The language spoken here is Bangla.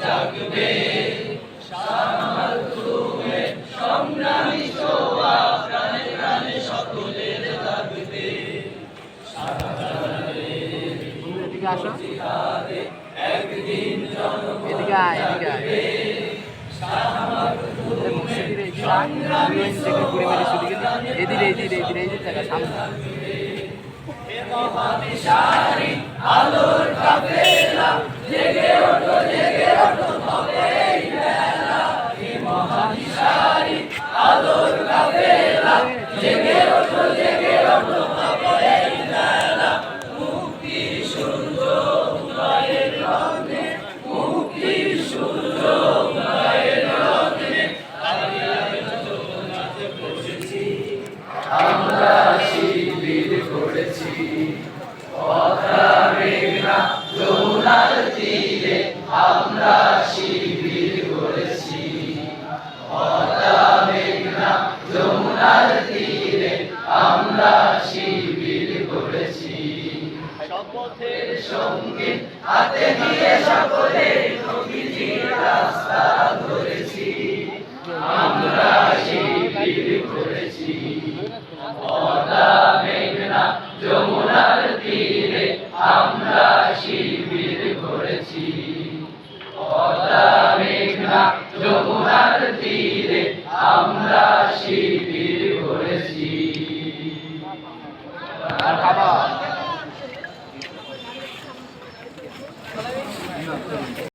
জাগবে শাহমাল তুমি সংগ্রামী ছোঁয়া প্রাণে প্রাণে সকলের লাগবে এদিকে আসো একদিন এদিকে আয় এদিকে আয় মসজিদের এই থেকে ঘুরে মেরে শুধু এদিকে এই জায়গা সামনে আলোর কাফেলা জেগে ওঠো হবে এই বেলা এই মহাদিশারি আলোর কাফেলা জেগে ওঠো হবে এই বেলা মুক্তির সূর্য উদয়ের লগ্নে মুক্তির সূর্য উদয়ের লগ্নে আমরা শিবির করেছি পথা মেঘনা যমুনার তীরে আমরা শিবির করেছি পথা মেঘনা যমুনার তীরে আমরা শিবির করেছি শপথের সঙ্গে হাতে নিয়ে সকলে নবীজির রাস্তা ধরেছি আমরা শিবির করেছি পথা মেঘনা যমুনার তীরে আমরা শিবির করেছি পথা মেঘনা যমুনার তীরে আমরা শিবির করেছি খাবার